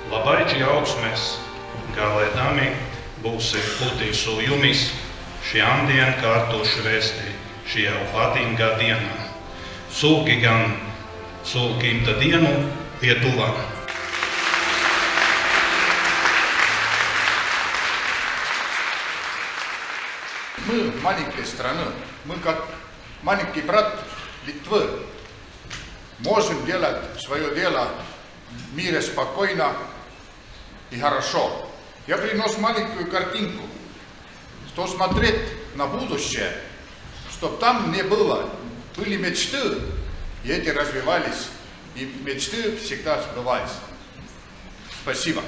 Labai džiaugsmēs galēdami būsi būtī su jumis šiandien kārtu švēsti šajā patīngā dienā. Sūki gan sūkīmta dienu Lietuvā. Мы, маленькая страна, мы как маленький брат Литвы, можем делать свое дело в мире спокойно и хорошо. Я принес маленькую картинку, что смотреть на будущее, чтобы там не было, были мечты, и эти развивались, и мечты всегда сбывались. Спасибо.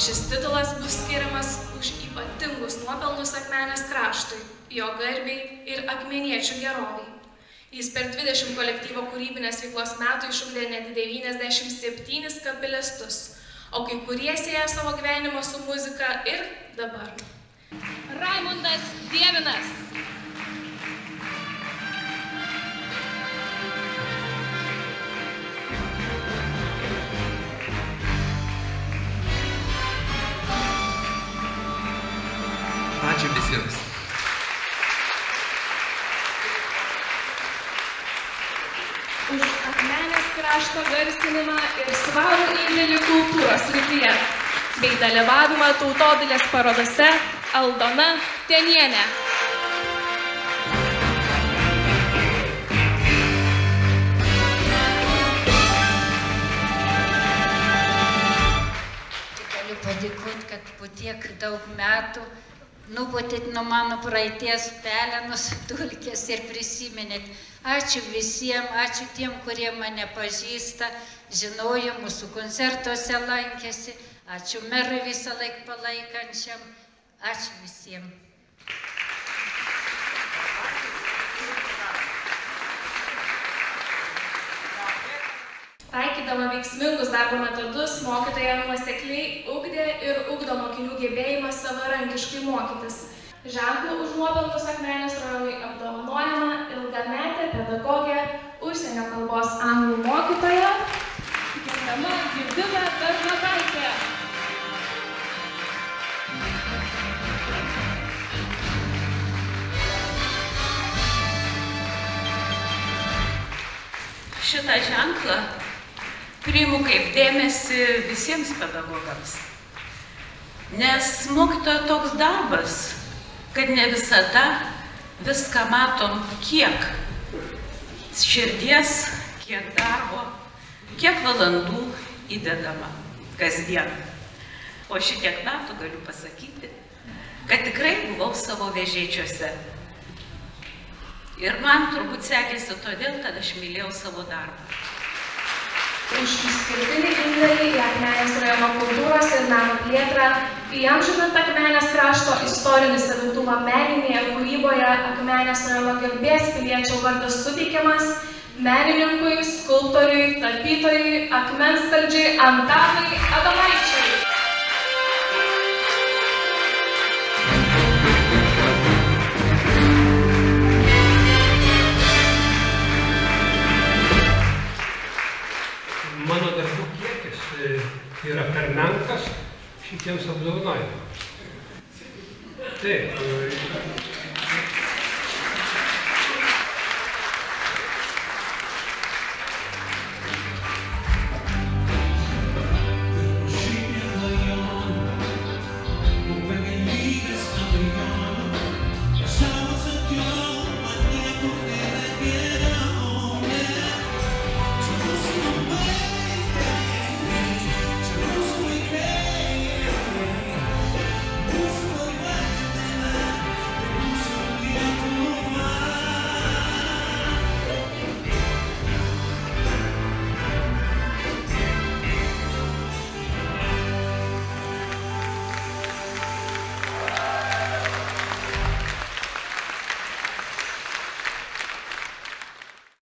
Šis titulas bus skiriamas už ypatingus nuopelnus Akmenės kraštui, jo garbei ir akmeniečių gerovei. Jis per 20 kolektyvo kūrybinės veiklos metų išugdė net 97 kapilistus, o kai kurie sieja savo gyvenimą su muzika ir dabar. Raimundas Dievinas. Ačiū visiems. Už Akmenės krašto garsinimą ir svarų indėlį kultūros srityje, bei dalyvavimą tautodailės parodose Aldona Tenienė. Galiu padėkoti, kad po tiek daug metų nupotėt nuo mano praeities pelenus, dulkės ir prisiminėt. Ačiū visiems, ačiū tiem, kurie mane pažįsta, žinojo, mūsų koncertuose lankėsi. Ačiū merui visą laiką palaikančiam. Ačiū visiems. Taikydama veiksmingus darbo metodus, mokytoja nuosekliai ugdė ir ugdo mokinių gebėjimą savarankiškai mokytis. Ženklų už nuopelnus Akmenės rajonui apdovanojama ilgametė pedagogė, užsienio kalbos anglų mokytoja gerbiama Judita Bernotaitė. Šitą ženklą priimu kaip dėmesį visiems pedagogams. Nes mokytojo toks darbas, kad ne visada viską matom, kiek širdies, kiek darbo, kiek valandų įdedama kasdien. Po šitiek metų galiu pasakyti, kad tikrai buvau savo vežėčiuose. Ir man turbūt sekėsi todėl, kad aš mylėjau savo darbą. Už išskirtinį indėlį į Akmenės rajono kultūros ir meno plėtrą, įamžinant Akmenės krašto istorinį savitumą meninėje kūryboje, Akmenės rajono garbės piliečio vardas suteikiamas menininkui, skulptoriui, tapytojui, akmenskaldžiui Antanui Adomaičiui. Mano darbų kiekis yra per menkas šitiems apdovanojimams. Taip,